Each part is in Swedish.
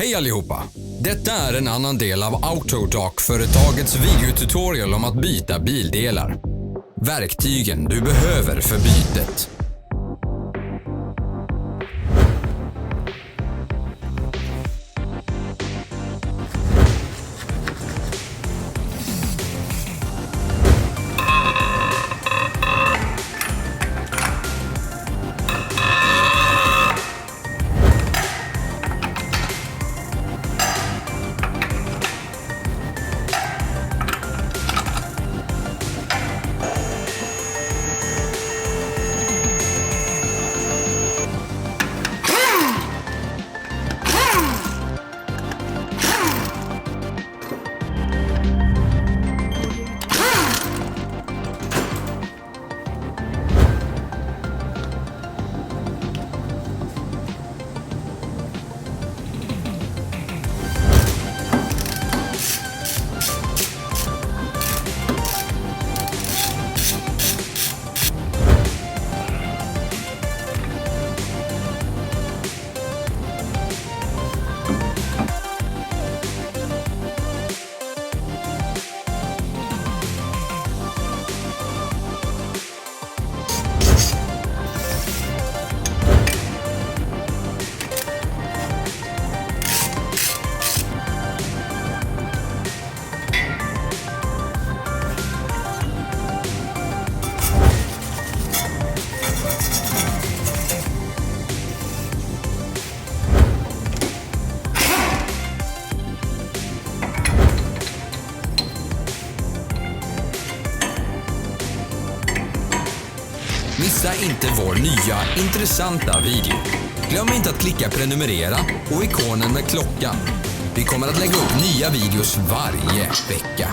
Hej allihopa! Detta är en annan del av AUTODOC-företagets videotutorial om att byta bildelar. Verktygen du behöver för bytet. Missa inte vår nya, intressanta video. Glöm inte att klicka prenumerera och ikonen med klockan. Vi kommer att lägga upp nya videos varje vecka.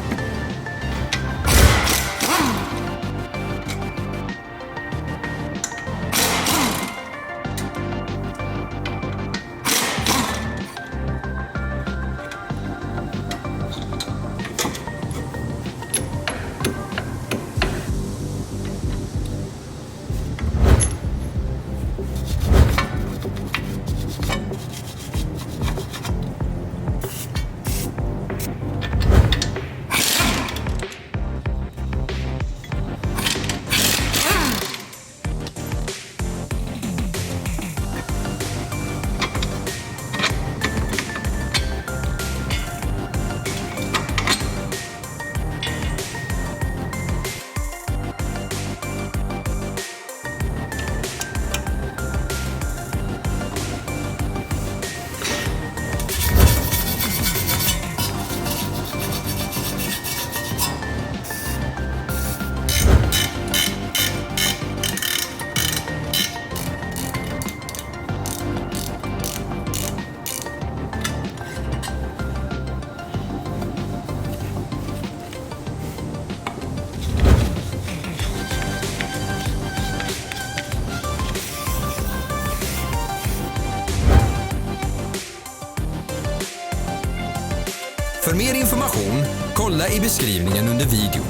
För mer information, kolla i beskrivningen under videon.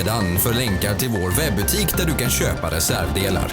nedan för länkar till vår webbutik där du kan köpa reservdelar.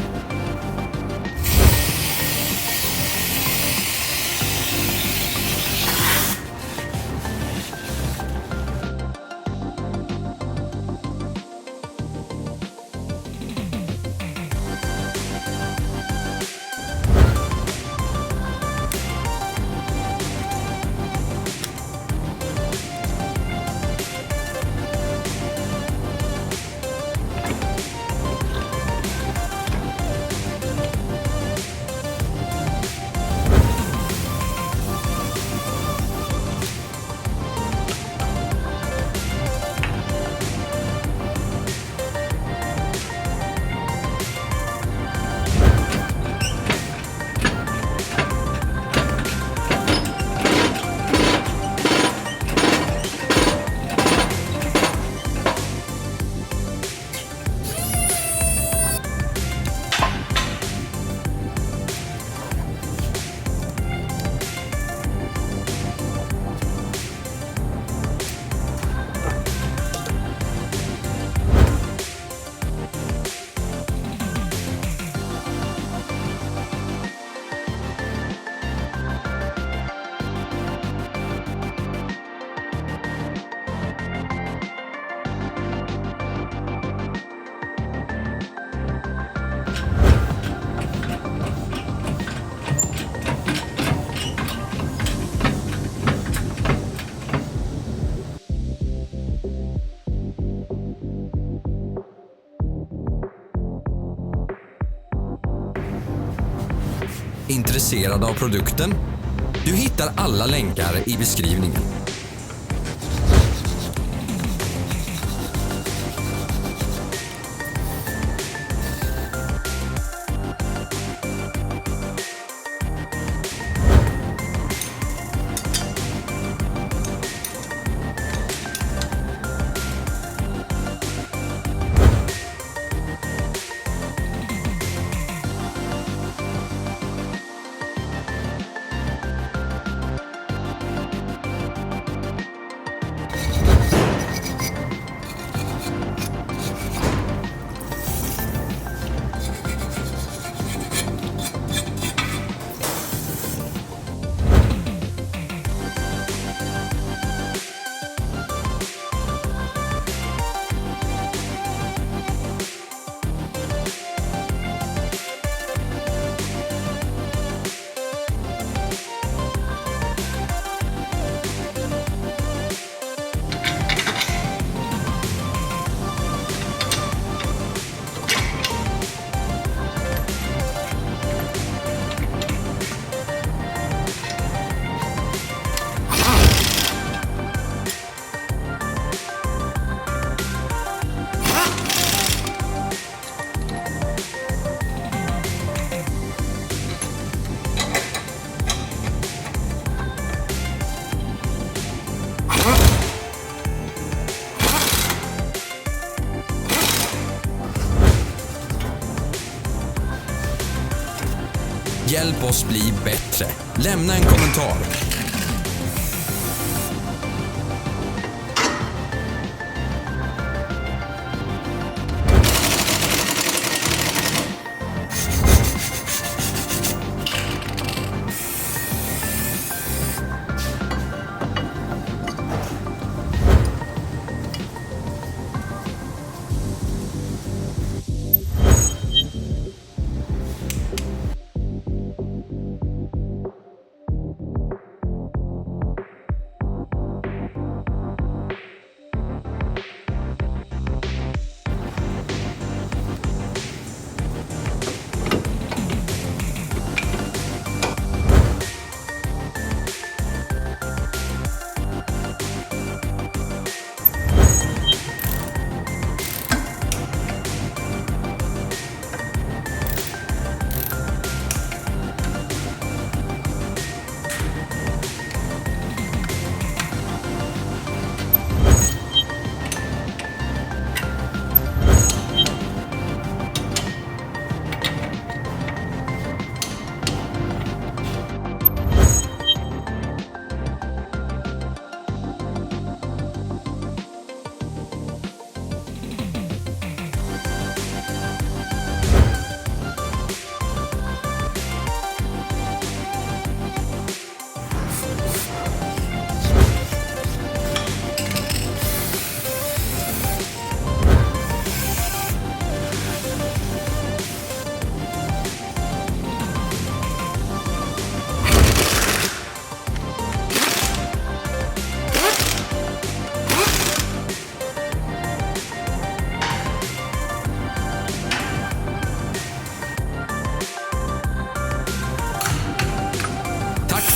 Intresserad av produkten? Du hittar alla länkar i beskrivningen. Hjälp oss bli bättre. Lämna en kommentar.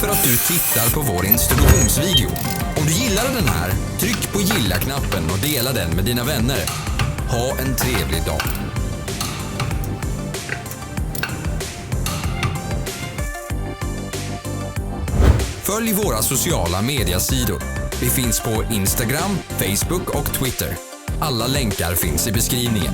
för att du tittar på vår introduktionsvideo. Om du gillade den här, tryck på gilla-knappen och dela den med dina vänner. Ha en trevlig dag. Följ våra sociala mediasidor. Vi finns på Instagram, Facebook och Twitter. Alla länkar finns i beskrivningen.